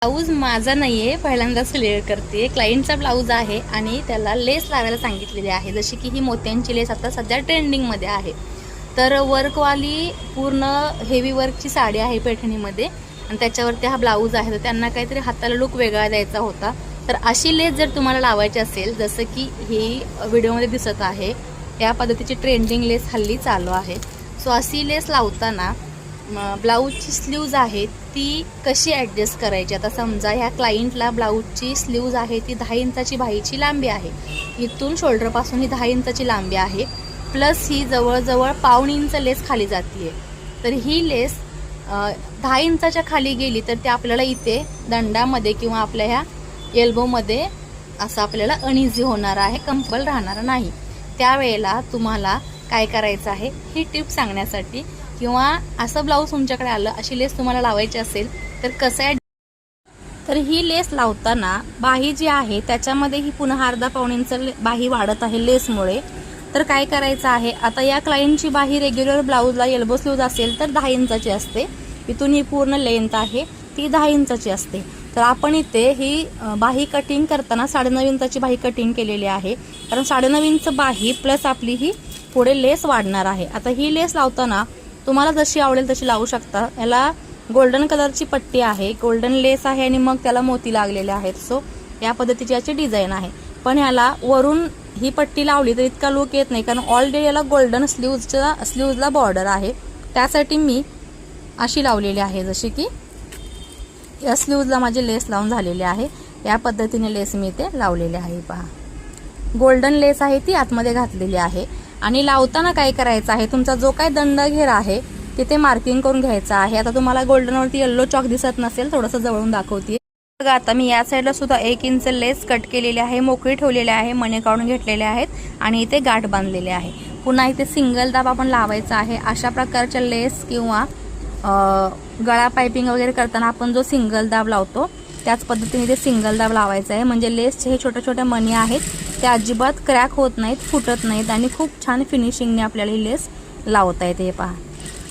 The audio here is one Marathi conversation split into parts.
ब्लाऊज माझा नाही आहे, पहिल्यांदाच क्लिअर करते. क्लायंटचा ब्लाऊज आहे आणि त्याला लेस लावायला सांगितलेली आहे. जशी की ही मोत्यांची लेस आता सध्या ट्रेंडिंगमध्ये आहे. तर वर्कवाली पूर्ण हेवी वर्कची साडी आहे पैठणीमध्ये आणि त्याच्यावरती हा ब्लाऊज आहे. तर त्यांना काहीतरी हाताला लुक वेगळा द्यायचा होता. तर अशी लेस जर तुम्हाला लावायची असेल, जसं की ही व्हिडिओमध्ये दिसत आहे, या पद्धतीची ट्रेंडिंग लेस हल्ली चालू आहे. सो अशी लेस लावताना ब्लाऊजची स्लीव्ज आहे ती कशी ॲडजस्ट करायची. आता समजा ह्या क्लायंटला ब्लाऊजची स्लीव्ज आहे ती 10 इंचाची बाहीची लांबी आहे. इथून शोल्डरपासून ही 10 इंचाची लांबी आहे, प्लस ही जवळजवळ 1.5 इंच लेस खाली जाते. तर ही लेस 10 इंचाच्या खाली गेली तर ते आपल्याला इथे दंडामध्ये किंवा आपल्या ह्या एल्बोमध्ये असं आपल्याला अनइझी होणार आहे, कम्फर्टेबल राहणार नाही. त्यावेळेला तुम्हाला काय करायचं आहे ही टिप सांगण्यासाठी, किंवा असं ब्लाऊज तुमच्याकडे आलं, अशी लेस तुम्हाला लावायची असेल तर कसं आहे. तर ही लेस लावताना बाही जी आहे त्याच्यामध्ये ही पुन्हा अर्धा 1.5 इंच बाही वाढत आहे लेसमुळे. तर काय करायचं आहे, आता या क्लायंटची बाही रेग्युलर ब्लाऊजला एल्बो स्लीव्ज असेल तर 10 इंचाची असते. इथून ही पूर्ण लेंथ आहे ती 10 इंचाची असते. तर आपण इथे ही बाही कटिंग करताना 9.5 इंचाची बाही कटिंग केलेली आहे, कारण 9.5 इंच बाही प्लस आपली ही पुढे लेस वाढणार आहे. आता ही लेस लावताना तुम्हाला जशी आवडेल तशी लावू शकता. याला गोल्डन कलरची पट्टी आहे, गोल्डन लेस आहे आणि मग त्याला मोती लागलेले आहेत. सो या पद्धतीची याची डिझाईन आहे. पण ह्याला वरून ही पट्टी लावली तर इतका लुक येत नाही, कारण ऑलरेडी याला गोल्डन स्लीव्जला बॉर्डर आहे. त्यासाठी मी अशी लावलेली आहे, जशी की या स्लीव्जला माझी लेस लावून झालेली आहे. या पद्धतीने लेस मी इथे लावलेली आहे. पहा, गोल्डन लेस आहे ती आतमध्ये घातलेली आहे. आणि लावताना काय करायचं आहे, तुमचा जो काय दंड घेर आहे तिथे मार्किंग करून घ्यायचा आहे. आता तुम्हाला गोल्डनवरती येल्लो चॉक दिसत नसेल, थोडंसं जवळून दाखवते बघा. आता मी या साईडला सुद्धा 1 इंच लेस कट केलेली आहे, मोकळी ठेवलेली आहे, मणे काढून घेतलेले आहेत आणि इथे गाठ बांधलेले आहे. पुन्हा इथे सिंगल दाब आपण लावायचा आहे. अशा प्रकारच्या लेस किंवा गळा पायपिंग वगैरे करताना आपण जो सिंगल दाब लावतो त्याच पद्धतीने ते सिंगल दाब लावायचा आहे. म्हणजे लेसचे हे छोट्या छोट्या मणी आहेत ते अजिबात क्रॅक होत नाहीत, फुटत नाहीत आणि खूप छान फिनिशिंगने आपल्याला ही लेस लावता येते. हे पहा,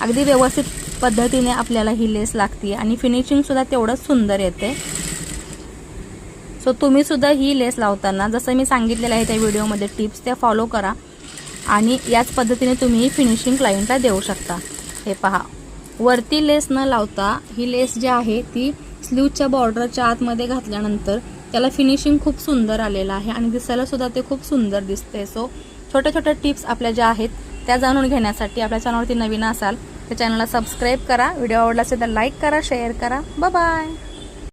अगदी व्यवस्थित पद्धतीने आपल्याला ही लेस लागते आणि फिनिशिंग सुद्धा तेवढंच सुंदर येते. सो तुम्ही सुद्धा ही लेस लावताना जसं मी सांगितलेलं आहे त्या व्हिडिओमध्ये टिप्स त्या फॉलो करा आणि याच पद्धतीने तुम्ही फिनिशिंग क्लायंटला देऊ शकता. हे पहा, वरती लेस न लावता ही लेस जी आहे ती स्लीवच्या बॉर्डरच्या आतमध्ये घातल्यानंतर त्याला फिनिशिंग खूप सुंदर आलेलं आहे आणि दिसायला सुद्धा ते खूप सुंदर दिसते. सो छोट्या छोट्या टिप्स आपल्या ज्या आहेत त्या जाणून घेण्यासाठी आपल्या चॅनलवरती नवीन असाल तर चॅनलला सबस्क्राईब करा. व्हिडिओ आवडला असेल तर लाईक करा, शेअर करा. Bye bye.